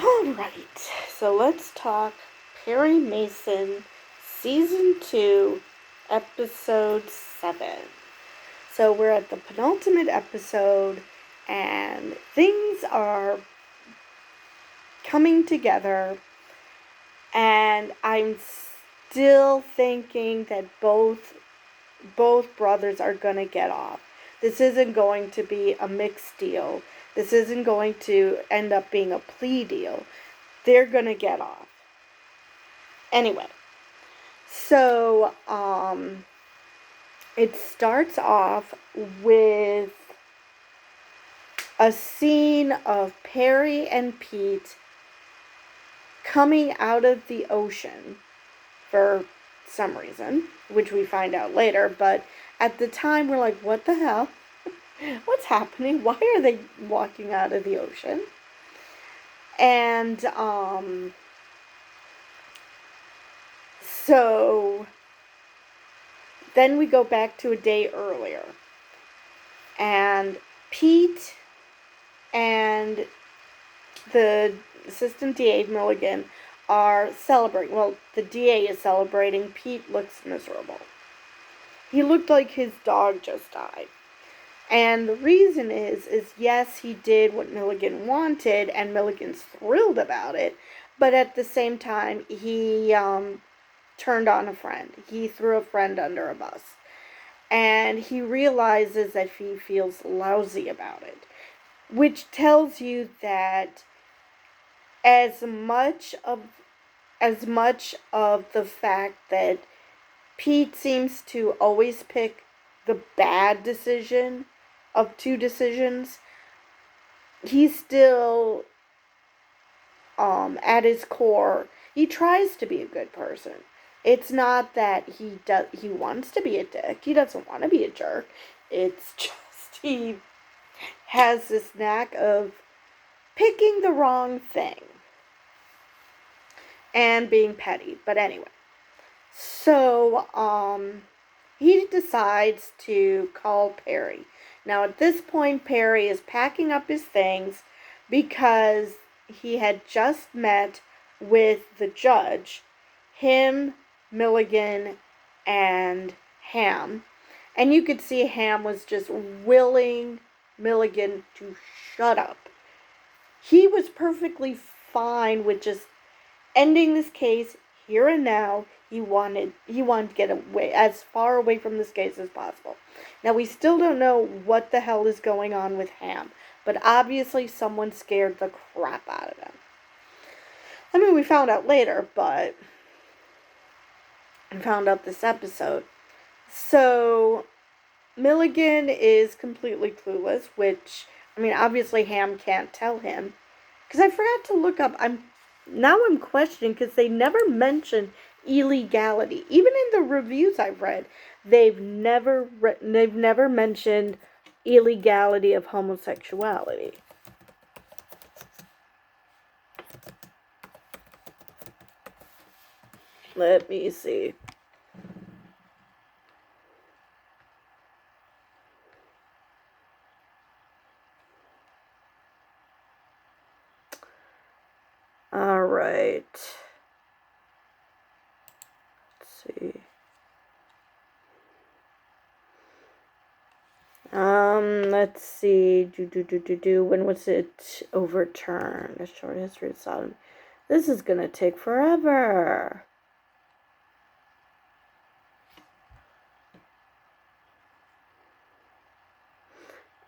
Alright, so let's talk Perry Mason Season 2, Episode 7. So we're at the penultimate episode, and things are coming together, and I'm still thinking that both brothers are going to get off. This isn't going to be a mixed deal. This isn't going to end up being a plea deal. They're going to get off. Anyway, so it starts off with a scene of Perry and Pete coming out of the ocean for some reason, which we find out later, but at the time we're like, what the hell? What's happening? Why are they walking out of the ocean? And so then we go back to a day earlier, and Pete and the assistant DA, Milligan, are celebrating. Well, the DA is celebrating. Pete looks miserable. He looked like his dog just died. And the reason is yes, he did what Milligan wanted, and Milligan's thrilled about it, but at the same time, he turned on a friend. He threw a friend under a bus. And he realizes that he feels lousy about it, which tells you that as much of the fact that Pete seems to always pick the bad decision of two decisions, he's still at his core, he tries to be a good person. It's not that he wants to be a dick. He doesn't want to be a jerk. It's just he has this knack of picking the wrong thing and being petty. But anyway, so he decides to call Perry. Now at this point, Perry is packing up his things because he had just met with the judge, him, Milligan, and Ham. And you could see Ham was just willing Milligan to shut up. He was perfectly fine with just ending this case here and now. He wanted to get away, as far away from this case as possible. Now, we still don't know what the hell is going on with Ham, but obviously someone scared the crap out of him. I mean, we found out later, but we found out this episode. So, Milligan is completely clueless, which, I mean, obviously Ham can't tell him. Because I forgot to look up, I'm questioning, because they never mention illegality. Even in the reviews I've read, they've never mentioned illegality of homosexuality. Let me see. All right. Let's see. Let's see. When was it overturned? A short history of Sodom. This is gonna take forever.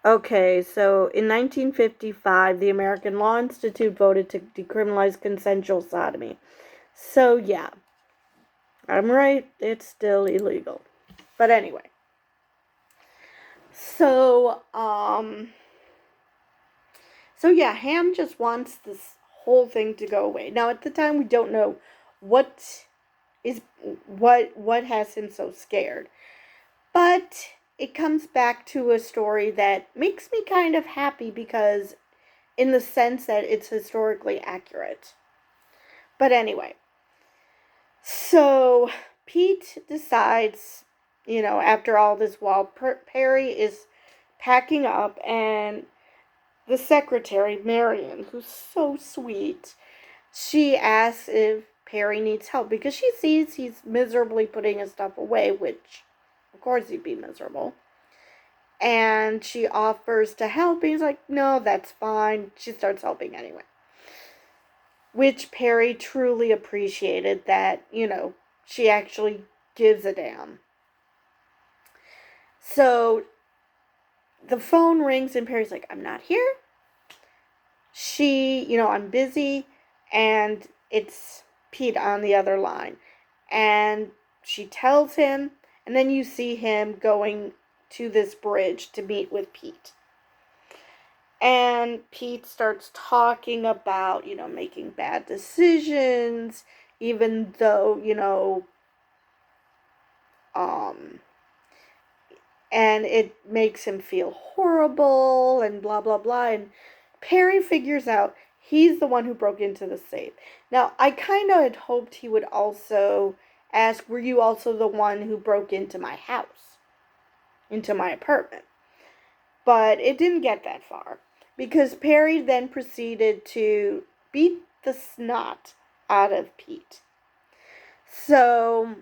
Okay, so in 1955, the American Law Institute voted to decriminalize consensual sodomy. So, yeah. I'm right, it's still illegal. But anyway. So yeah, Ham just wants this whole thing to go away. Now, at the time, we don't know what has him so scared. But it comes back to a story that makes me kind of happy because in the sense that it's historically accurate. But anyway, so Pete decides, after all this, while Perry is packing up, and the secretary, Marion, who's so sweet, she asks if Perry needs help because she sees he's miserably putting his stuff away, which, of course, he'd be miserable. And she offers to help, and he's like, no, that's fine. She starts helping anyway. Which Perry truly appreciated that, she actually gives a damn. So the phone rings, and Perry's like, I'm not here. I'm busy, and it's Pete on the other line. And she tells him, and then you see him going to this bridge to meet with Pete. And Pete starts talking about, making bad decisions, even though, and it makes him feel horrible and blah, blah, blah. And Perry figures out he's the one who broke into the safe. Now, I kind of had hoped he would also ask, were you also the one who broke into my house? Into my apartment? But it didn't get that far. Because Perry then proceeded to beat the snot out of Pete. So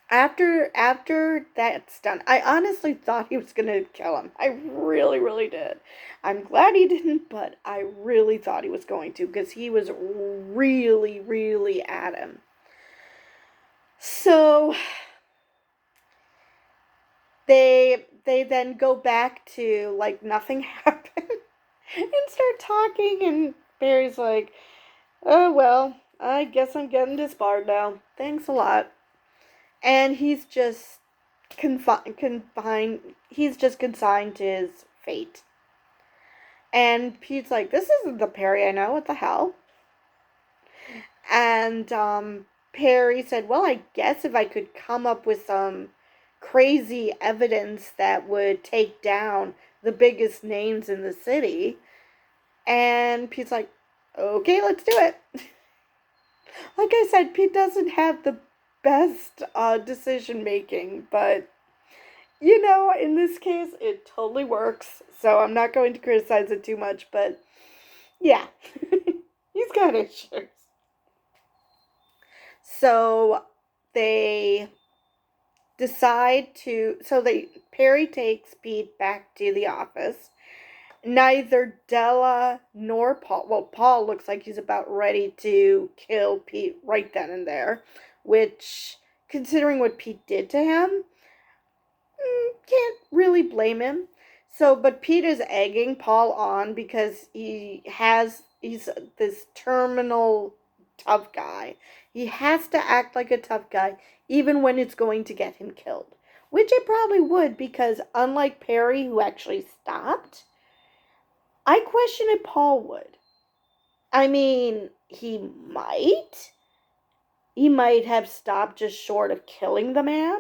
after that's done, I honestly thought he was going to kill him. I really, really did. I'm glad he didn't, but I really thought he was going to because he was really, really at him. So they then go back to like nothing happened and start talking, and Barry's like, oh well, I guess I'm getting disbarred now. Thanks a lot. And he's just he's just consigned to his fate. And Pete's like, this isn't the Perry I know, what the hell? And Perry said, well, I guess if I could come up with some crazy evidence that would take down the biggest names in the city. And Pete's like, okay, let's do it. Like I said, Pete doesn't have the best decision making, but in this case, it totally works. So I'm not going to criticize it too much, but yeah, he's got issues. So they decide to. Perry takes Pete back to the office. Neither Della nor Paul. Well, Paul looks like he's about ready to kill Pete right then and there, which, considering what Pete did to him, can't really blame him. So, but Pete is egging Paul on because he's this terminal tough guy. He has to act like a tough guy, even when it's going to get him killed. Which it probably would, because unlike Perry, who actually stopped, I question if Paul would. I mean, he might. He might have stopped just short of killing the man.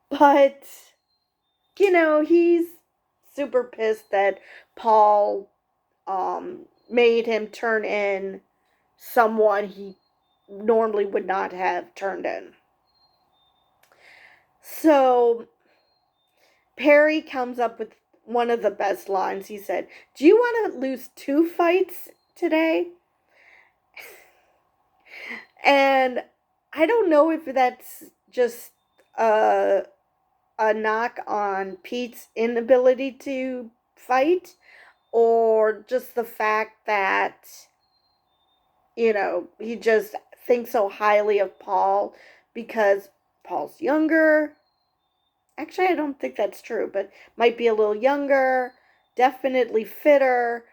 But, he's super pissed that Paul made him turn in someone he normally would not have turned in. So, Perry comes up with one of the best lines. He said, do you want to lose 2 fights today? And I don't know if that's just a knock on Pete's inability to fight, or just the fact that, he just thinks so highly of Paul because Paul's younger. Actually, I don't think that's true, but might be a little younger, definitely fitter,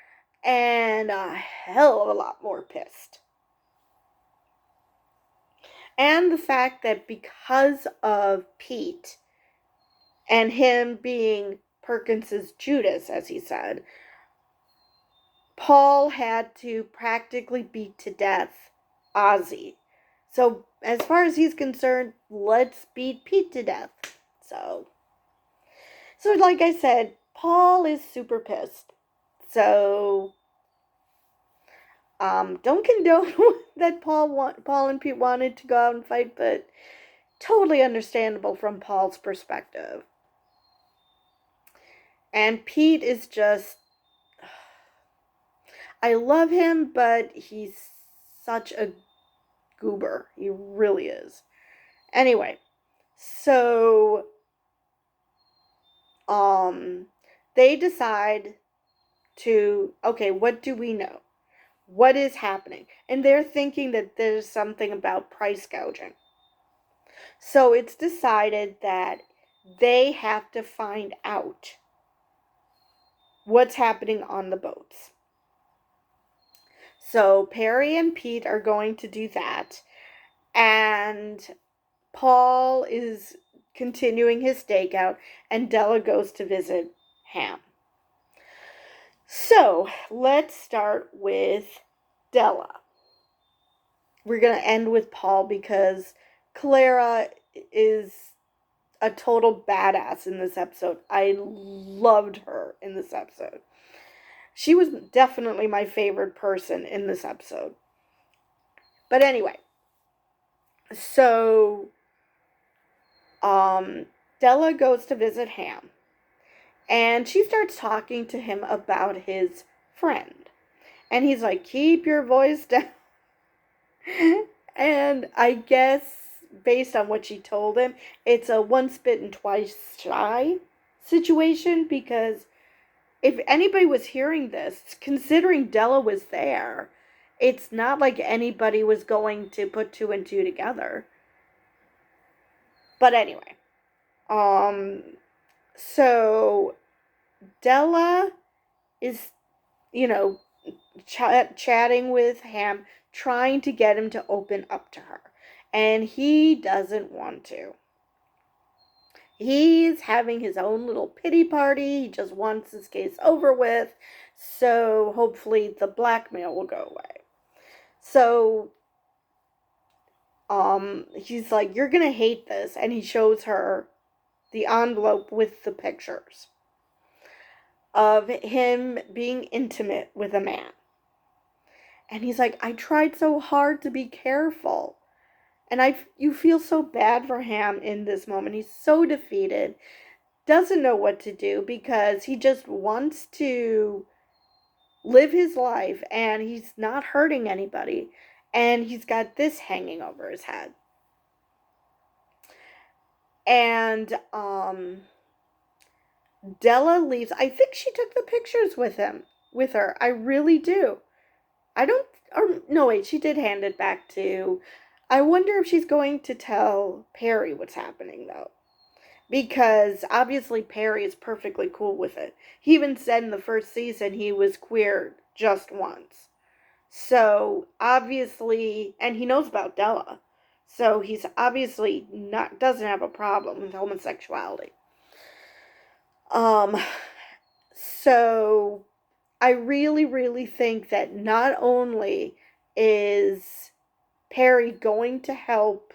and a hell of a lot more pissed. And the fact that because of Pete and him being Perkins's Judas, as he said, Paul had to practically beat to death Ozzy. So, as far as he's concerned, let's beat Pete to death. So like I said, Paul is super pissed. So, don't condone that Paul and Pete wanted to go out and fight, but totally understandable from Paul's perspective. And Pete is just, I love him, but he's such a goober. He really is. Anyway, so they decide to, okay, what do we know? What is happening? And they're thinking that there's something about price gouging. So it's decided that they have to find out what's happening on the boats. So Perry and Pete are going to do that. And Paul is continuing his stakeout, and Della goes to visit Ham. So let's start with Della. We're going to end with Paul because Clara is a total badass in this episode. I loved her in this episode. She was definitely my favorite person in this episode. But anyway, so Della goes to visit Ham, and she starts talking to him about his friend. And he's like, keep your voice down. And I guess, based on what she told him, it's a once bitten, twice shy situation, because if anybody was hearing this, considering Della was there, it's not like anybody was going to put two and two together. But anyway, so Della is, chatting with Ham, trying to get him to open up to her. And he doesn't want to. He's having his own little pity party. He just wants this case over with. So hopefully the blackmail will go away. So he's like, you're going to hate this. And he shows her the envelope with the pictures of him being intimate with a man. And he's like, I tried so hard to be careful. And you feel so bad for Ham in this moment. He's so defeated, doesn't know what to do because he just wants to live his life and he's not hurting anybody. And he's got this hanging over his head. And Della leaves. I think she took the pictures with her. I really do. Wait, she did hand it back to. I wonder if she's going to tell Perry what's happening, though. Because obviously Perry is perfectly cool with it. He even said in the first season he was queer just once. So, obviously, and he knows about Della. So, he's obviously doesn't have a problem with homosexuality. So, I really, really think that not only is Perry going to help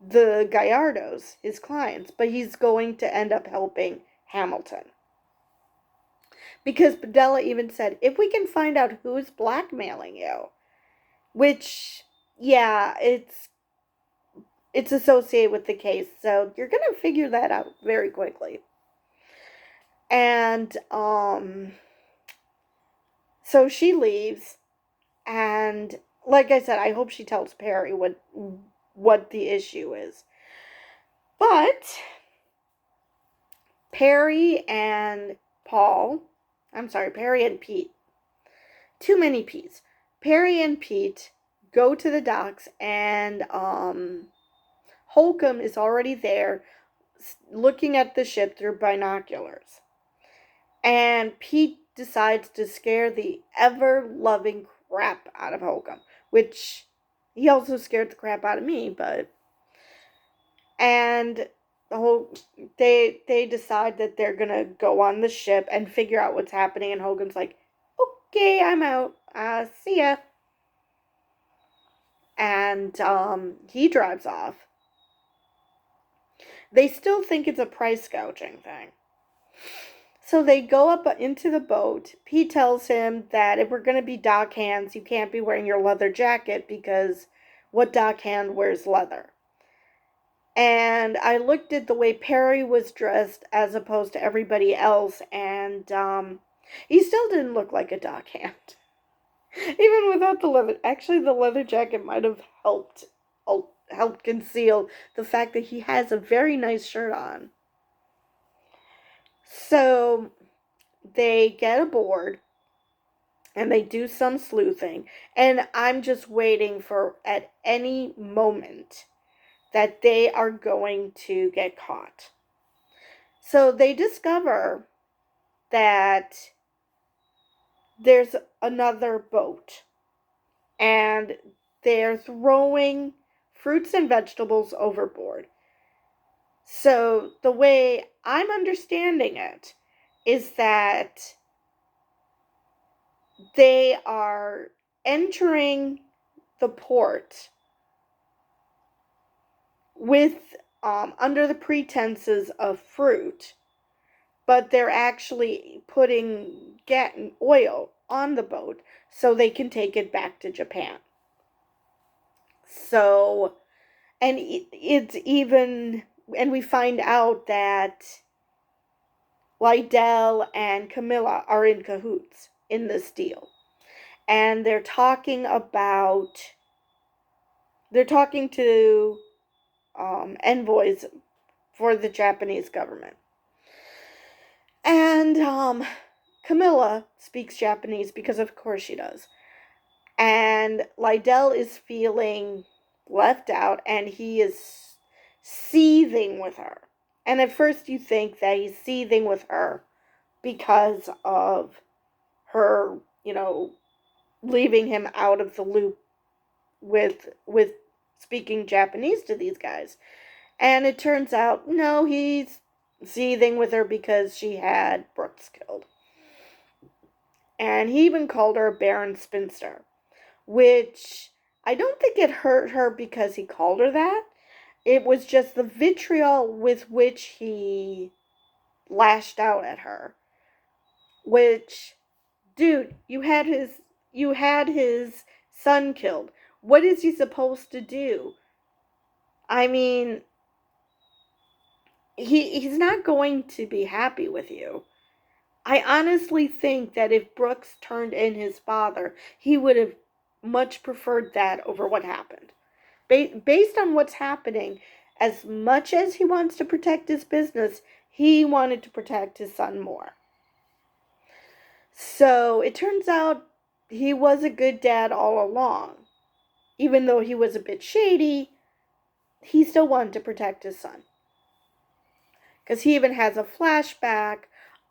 the Gallardos, his clients, but he's going to end up helping Hamilton. Because Della even said, if we can find out who's blackmailing you, which, yeah, it's associated with the case, so you're going to figure that out very quickly. And, so she leaves, and like I said, I hope she tells Perry what the issue is. But Perry and Pete. Too many P's. Perry and Pete go to the docks, and Holcomb is already there looking at the ship through binoculars. And Pete decides to scare the ever-loving crap out of Holcomb, which he also scared the crap out of me, but... And they decide that they're gonna go on the ship and figure out what's happening, and Hogan's like, okay, I'm out, see ya. And he drives off. They still think it's a price gouging thing. So they go up into the boat. Pete tells him that if we're gonna be dockhands, you can't be wearing your leather jacket because what dockhand wears leather? And I looked at the way Perry was dressed as opposed to everybody else, and He still didn't look like a dockhand. Even without the leather. Actually, the leather jacket might have helped conceal the fact that he has a very nice shirt on. So they get aboard and they do some sleuthing, and I'm just waiting for at any moment that they are going to get caught. So they discover that there's another boat, and they're throwing fruits and vegetables overboard. So the way I'm understanding it is that they are entering the port with under the pretenses of fruit, but they're actually putting oil on the boat so they can take it back to Japan. So, and it's even, and we find out that Lydell and Camilla are in cahoots in this deal. And they're talking to envoys for the Japanese government. And Camilla speaks Japanese because of course she does. And Lydell is feeling left out and he is seething with her. And at first you think that he's seething with her because of her, leaving him out of the loop with speaking Japanese to these guys. And it turns out, no, he's seething with her because she had Brooks killed. And he even called her a barren spinster, which I don't think it hurt her because he called her that. It was just the vitriol with which he lashed out at her. Which, dude, you had his son killed. What is he supposed to do? I mean, he's not going to be happy with you. I honestly think that if Brooks turned in his father, he would have much preferred that over what happened. Based on what's happening, as much as he wants to protect his business, he wanted to protect his son more. So it turns out he was a good dad all along. Even though he was a bit shady, he still wanted to protect his son. Because he even has a flashback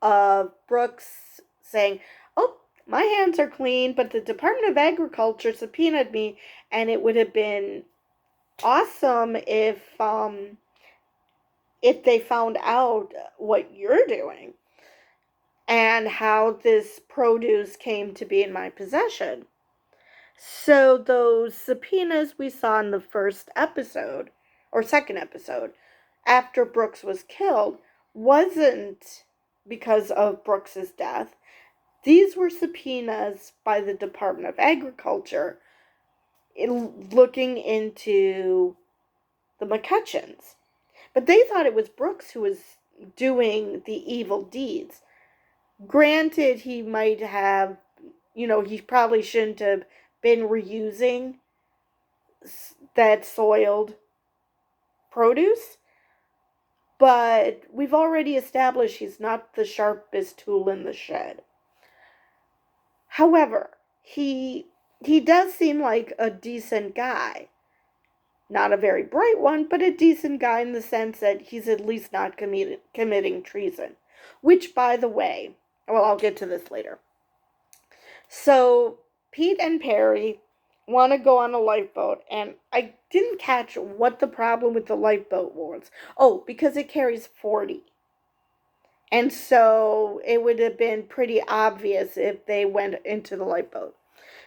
of Brooks saying, "Oh, my hands are clean, but the Department of Agriculture subpoenaed me, and it would have been awesome if they found out what you're doing and how this produce came to be in my possession." So those subpoenas we saw in the first episode, or second episode, after Brooks was killed, wasn't because of Brooks's death. These were subpoenas by the Department of Agriculture looking into the McCutcheons. But they thought it was Brooks who was doing the evil deeds. Granted, he might have, he probably shouldn't have been reusing that soiled produce, but we've already established he's not the sharpest tool in the shed. However, he does seem like a decent guy. Not a very bright one, but a decent guy in the sense that he's at least not committing treason. Which, by the way, well, I'll get to this later. So, Pete and Perry want to go on a lifeboat, and I didn't catch what the problem with the lifeboat was. Oh, because it carries 40. And so it would have been pretty obvious if they went into the lifeboat.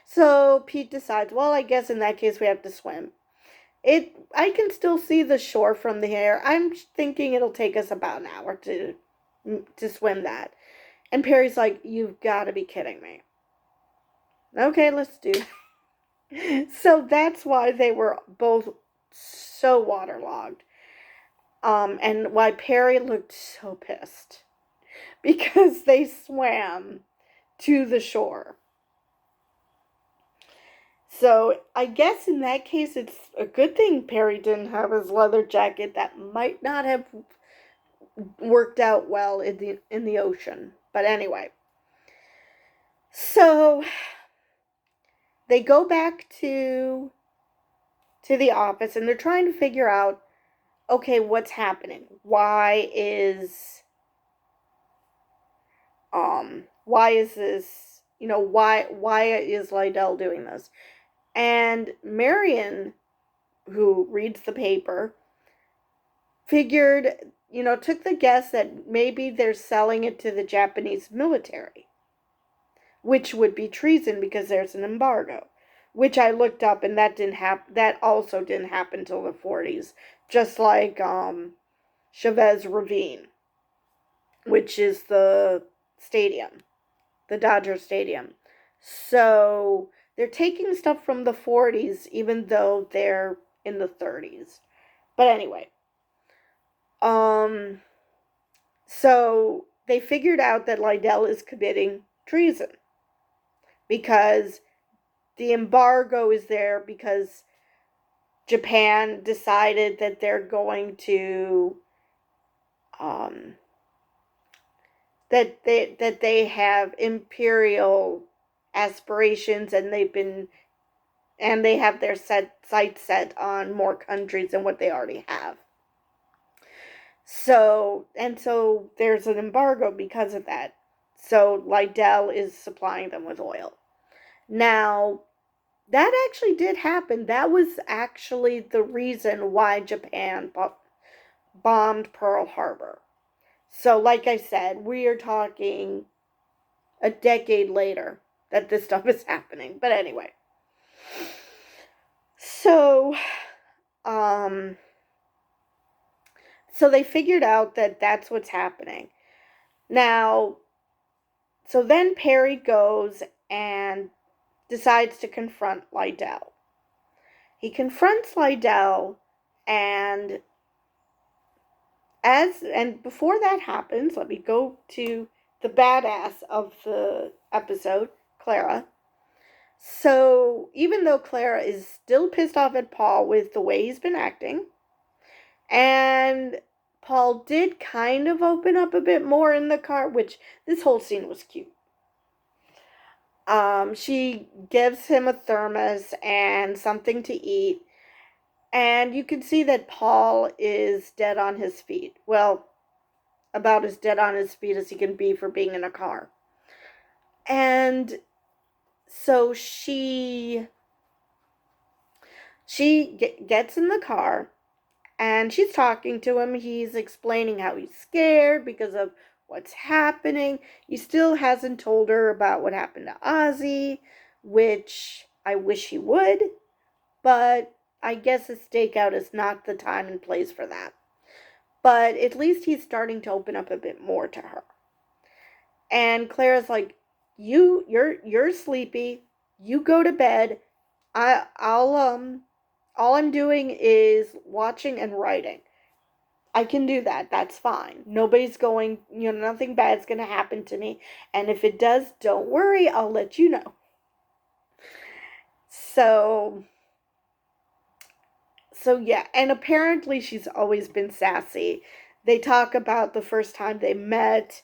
So Pete decides, well, I guess in that case we have to swim. I can still see the shore from the here. I'm thinking it'll take us about an hour to swim that. And Perry's like, you've got to be kidding me. Okay, let's do it. So that's why they were both so waterlogged. And why Perry looked so pissed. Because they swam to the shore. So I guess in that case, it's a good thing Perry didn't have his leather jacket. That might not have worked out well in the ocean. But anyway, so they go back to the office and they're trying to figure out, okay, what's happening? Why is this, why is Lydell doing this? And Marion, who reads the paper, figured, took the guess that maybe they're selling it to the Japanese military, which would be treason because there's an embargo, which I looked up, and that didn't happen. That also didn't happen till the 40s, just like Chavez Ravine, which is the stadium, the Dodger Stadium. So they're taking stuff from the 40s, even though they're in the 30s. But anyway, so they figured out that Lydell is committing treason because the embargo is there because Japan decided that they're going to that they have imperial aspirations, and they have their sights set on more countries than what they already have. So there's an embargo because of that. So Lydell is supplying them with oil. Now, that actually did happen. That was actually the reason why Japan bombed Pearl Harbor. So, like I said, we are talking a decade later that this stuff is happening. But anyway. So they figured out that that's what's happening. Now, so then Perry goes and decides to confront Lydell. He confronts Lydell, and before that happens, let me go to the badass of the episode, Clara. So even though Clara is still pissed off at Paul with the way he's been acting, and Paul did kind of open up a bit more in the car, which this whole scene was cute. She gives him a thermos and something to eat, and you can see that Paul is dead on his feet. Well, about as dead on his feet as he can be for being in a car. And so she gets in the car, and she's talking to him. He's explaining how he's scared because of what's happening. He still hasn't told her about what happened to Ozzy, which I wish he would, but I guess a stakeout is not the time and place for that. But at least he's starting to open up a bit more to her. And Clara's like, you're sleepy. You go to bed. All I'm doing is watching and writing. I can do that. That's fine. Nothing bad's going to happen to me. And if it does, don't worry. I'll let you know. So yeah. And apparently she's always been sassy. They talk about the first time they met,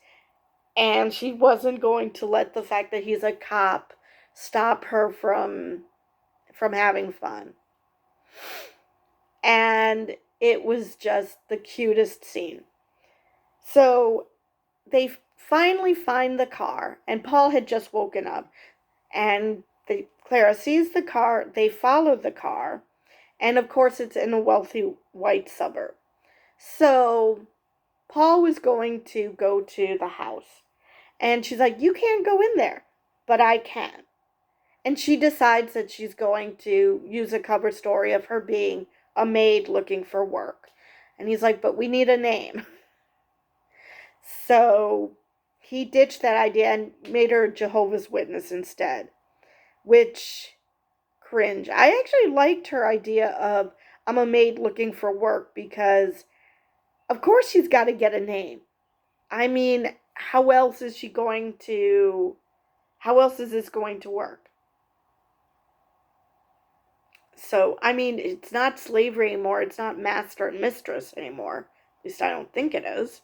and she wasn't going to let the fact that he's a cop stop her from having fun. And it was just the cutest scene. So they finally find the car, and Paul had just woken up, and Clara sees the car. They follow the car, and of course it's in a wealthy white suburb. So Paul was going to go to the house, and she's like, you can't go in there, but I can. And she decides that she's going to use a cover story of her being a maid looking for work. And he's like, but we need a name. So he ditched that idea and made her Jehovah's Witness instead, which, cringe. I actually liked her idea of I'm a maid looking for work because, of course, she's got to get a name. I mean, how else is she going to How else is this going to work? So, I mean, it's not slavery anymore. It's not master and mistress anymore. At least I don't think it is.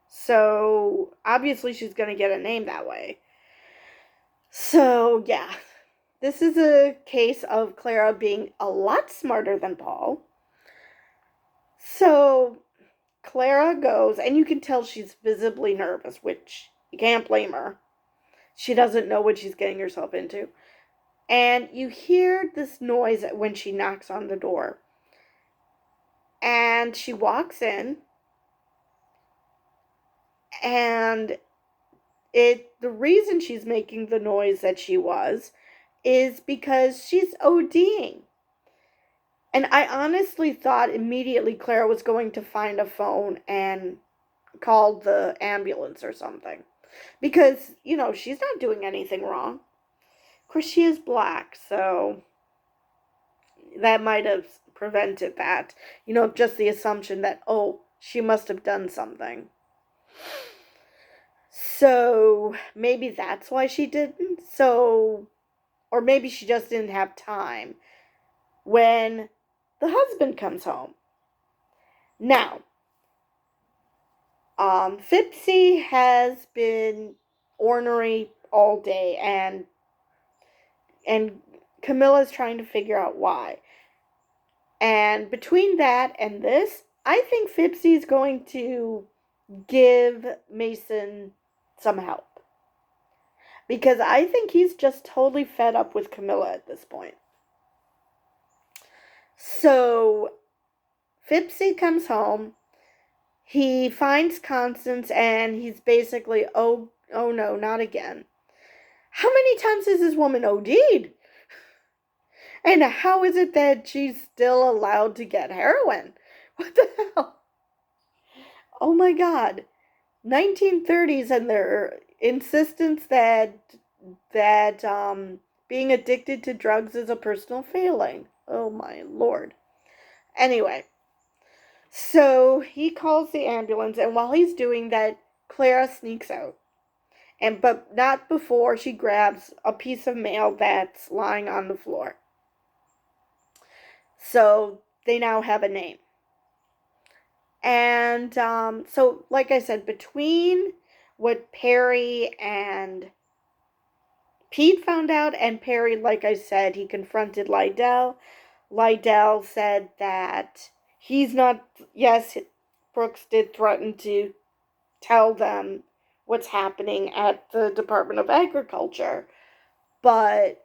So, obviously, she's going to get a name that way. So, yeah. This is a case of Clara being a lot smarter than Paul. So, Clara goes, and you can tell she's visibly nervous, which you can't blame her. She doesn't know what she's getting herself into. And you hear this noise when she knocks on the door. And she walks in, and the reason she's making the noise that she was is because she's ODing. And I honestly thought immediately Clara was going to find a phone and call the ambulance or something. Because, she's not doing anything wrong. Of course, she is black, so that might have prevented that. Just the assumption that, oh, she must have done something. So maybe that's why she didn't. Or maybe she just didn't have time when the husband comes home. Now, Fipsy has been ornery all day, and Camilla's trying to figure out why. And between that and this, I think Fipsy's going to give Mason some help. Because I think he's just totally fed up with Camilla at this point. So, Fipsy comes home. He finds Constance, and he's basically, oh no, not again. How many times has this woman OD'd? And how is it that she's still allowed to get heroin? What the hell? Oh my God. 1930s and their insistence that being addicted to drugs is a personal failing. Oh my Lord. Anyway, so he calls the ambulance, and while he's doing that, Clara sneaks out. But not before she grabs a piece of mail that's lying on the floor. So they now have a name. And so, like I said, between what Perry and Pete found out, and Perry, like I said, he confronted Lydell. Lydell said that he's not, yes, Brooks did threaten to tell them what's happening at the Department of Agriculture, but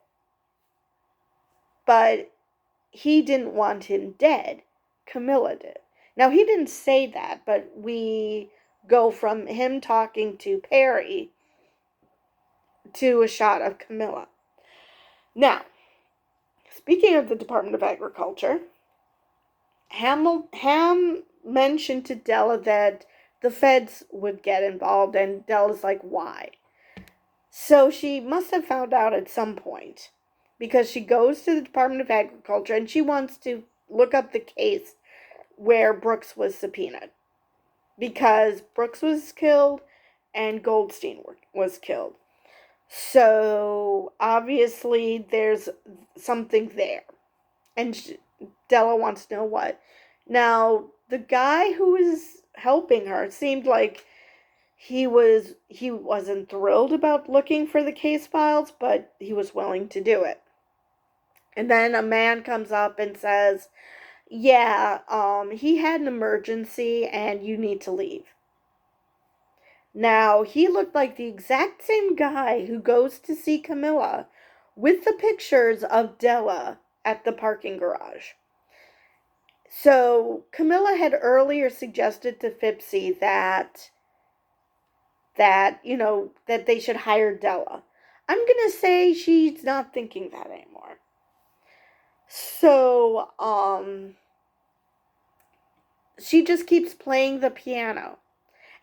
he didn't want him dead. Camilla did. Now, he didn't say that, but we go from him talking to Perry to a shot of Camilla. Now, speaking of the Department of Agriculture, Ham mentioned to Della that the feds would get involved, and Della's like, why? So she must have found out at some point, because she goes to the Department of Agriculture and she wants to look up the case where Brooks was subpoenaed. Because Brooks was killed and Goldstein was killed. So, obviously, there's something there. And Della wants to know what. Now, the guy who was helping her seemed like he wasn't thrilled about looking for the case files, but he was willing to do it. And then a man comes up and says, yeah, he had an emergency and you need to leave. Now, he looked like the exact same guy who goes to see Camilla with the pictures of Della at the parking garage. So, Camilla had earlier suggested to Fipsy that they should hire Della. I'm going to say she's not thinking that anymore. So, she just keeps playing the piano.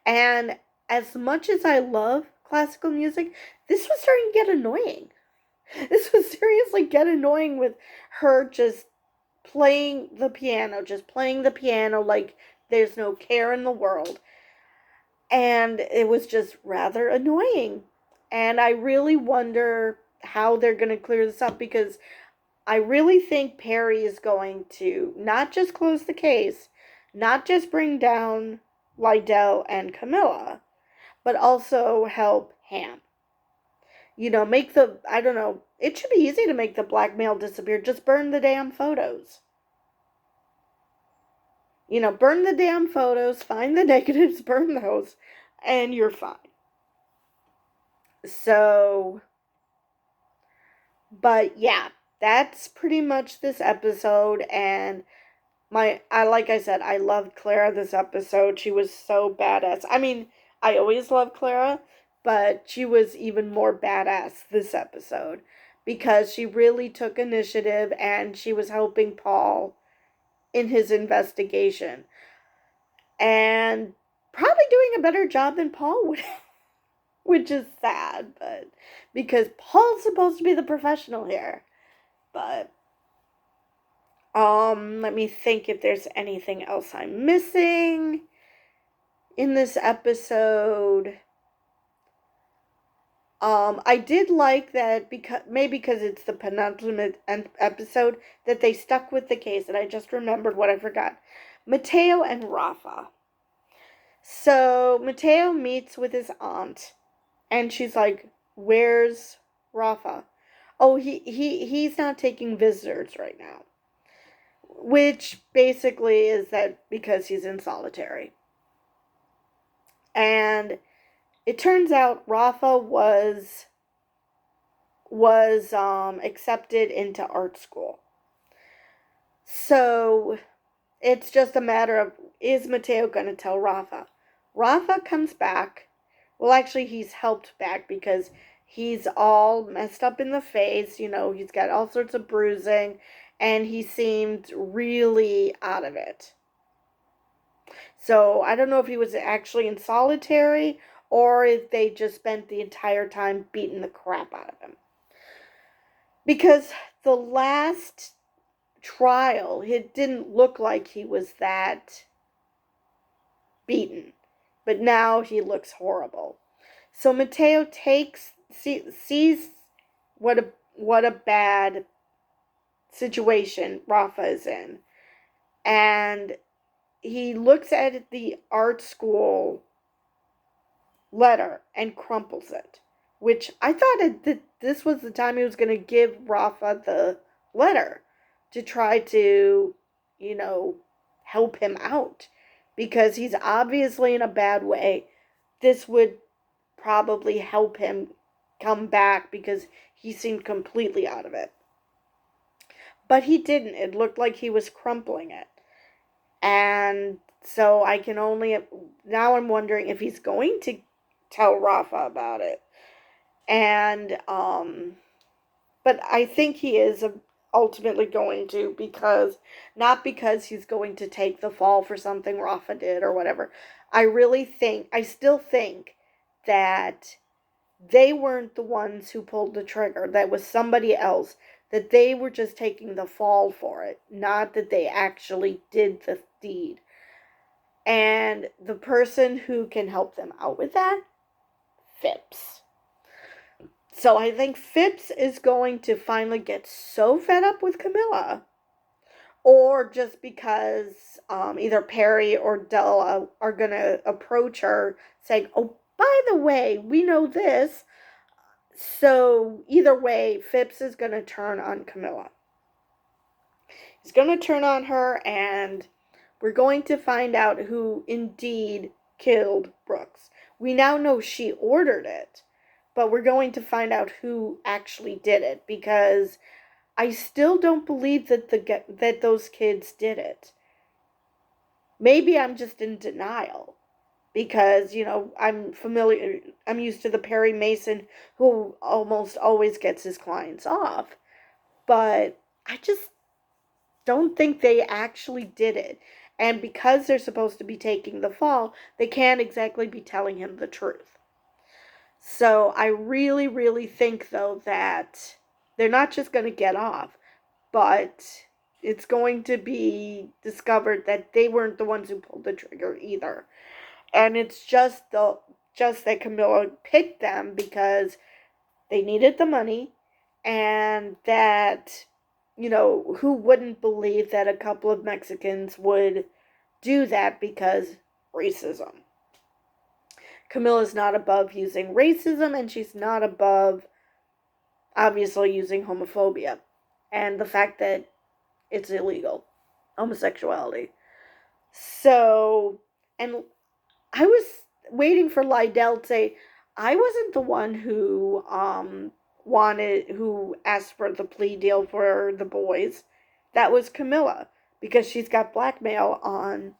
And as much as I love classical music, this was starting to get annoying. This was seriously get annoying with her just playing the piano like there's no care in the world. And it was just rather annoying. And I really wonder how they're going to clear this up, because I really think Perry is going to not just close the case, not just bring down Lydell and Camilla, but also help Ham. Make I don't know, it should be easy to make the blackmail disappear. Just burn the damn photos. Burn the damn photos, find the negatives, burn those, and you're fine. So, but yeah, that's pretty much this episode. And like I said, I loved Clara this episode. She was so badass. I mean, I always loved Clara, but she was even more badass this episode because she really took initiative and she was helping Paul in his investigation. And probably doing a better job than Paul would, which is sad, but because Paul's supposed to be the professional here. But let me think if there's anything else I'm missing in this episode. I did like that, because it's the penultimate episode, that they stuck with the case, and I just remembered what I forgot. Mateo and Rafa. So Mateo meets with his aunt, and she's like, "Where's Rafa?" "Oh, he's not taking visitors right now." Which basically is that because he's in solitary. And it turns out Rafa was accepted into art school. So it's just a matter of, is Mateo going to tell Rafa? Rafa comes back. Well, actually, he's helped back because he's all messed up in the face. He's got all sorts of bruising, and he seemed really out of it. So I don't know if he was actually in solitary or if they just spent the entire time beating the crap out of him. Because the last trial, it didn't look like he was that beaten. But now he looks horrible. So Mateo sees what a bad situation Rafa is in. And he looks at the art school letter and crumples it, which I thought that this was the time he was going to give Rafa the letter to try to, help him out, because he's obviously in a bad way. This would probably help him come back because he seemed completely out of it. But he didn't. It looked like he was crumpling it. And so now I'm wondering if he's going to tell Rafa about it. And, but I think he is ultimately going to, not because he's going to take the fall for something Rafa did or whatever. I still think that they weren't the ones who pulled the trigger. That was somebody else. That they were just taking the fall for it. Not that they actually did the deed. And the person who can help them out with that, Phipps. So I think Phipps is going to finally get so fed up with Camilla, or just because either Perry or Della are going to approach her saying, "Oh, by the way, we know this." So either way, Phipps is going to turn on Camilla. He's going to turn on her, and we're going to find out who indeed killed Brooks. We now know she ordered it, but we're going to find out who actually did it, because I still don't believe that those kids did it. Maybe I'm just in denial because, I'm used to the Perry Mason who almost always gets his clients off. But I just don't think they actually did it. And because they're supposed to be taking the fall, they can't exactly be telling him the truth. So I really, really think, though, that they're not just going to get off, but it's going to be discovered that they weren't the ones who pulled the trigger either. And it's just just that Camilla picked them because they needed the money, and that, who wouldn't believe that a couple of Mexicans would do that because racism. Camilla's not above using racism, and she's not above, obviously, using homophobia and the fact that it's illegal, homosexuality. So, and I was waiting for Lydell to say, I wasn't the one who who asked for the plea deal for the boys. That was Camilla, because she's got blackmail on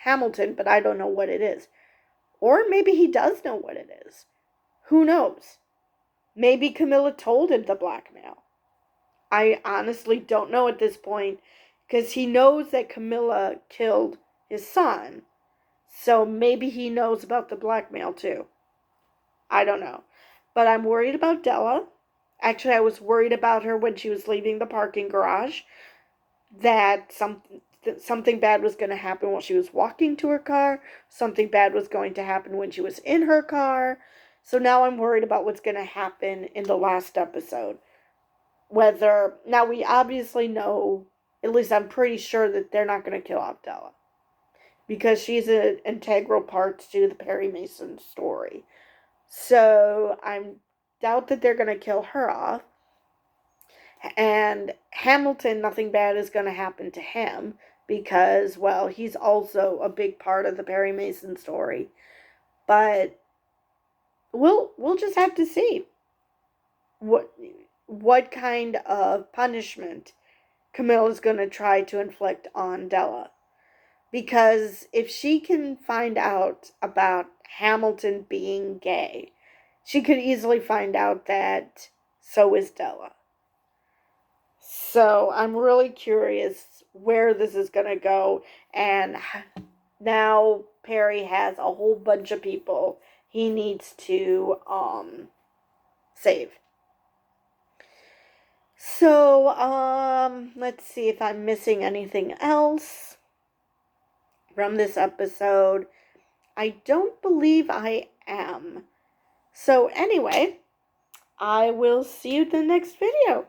Hamilton, but I don't know what it is. Or maybe he does know what it is. Who knows? Maybe Camilla told him the blackmail. I honestly don't know at this point, because he knows that Camilla killed his son. So maybe he knows about the blackmail too. I don't know. But I'm worried about Della. Actually, I was worried about her when she was leaving the parking garage, that something bad was going to happen while she was walking to her car. Something bad was going to happen when she was in her car. So now I'm worried about what's going to happen in the last episode. Now we obviously know, at least I'm pretty sure, that they're not going to kill off Della, because she's an integral part to the Perry Mason story. So I doubt that they're going to kill her off. And Hamilton, nothing bad is going to happen to him, because, well, he's also a big part of the Perry Mason story. But we'll just have to see what kind of punishment Camille is going to try to inflict on Della. Because if she can find out about Hamilton being gay, she could easily find out that so is Della. So I'm really curious where this is going to go. And now Perry has a whole bunch of people he needs to save. So, let's see if I'm missing anything else from this episode. I don't believe I am. So anyway, I will see you in the next video.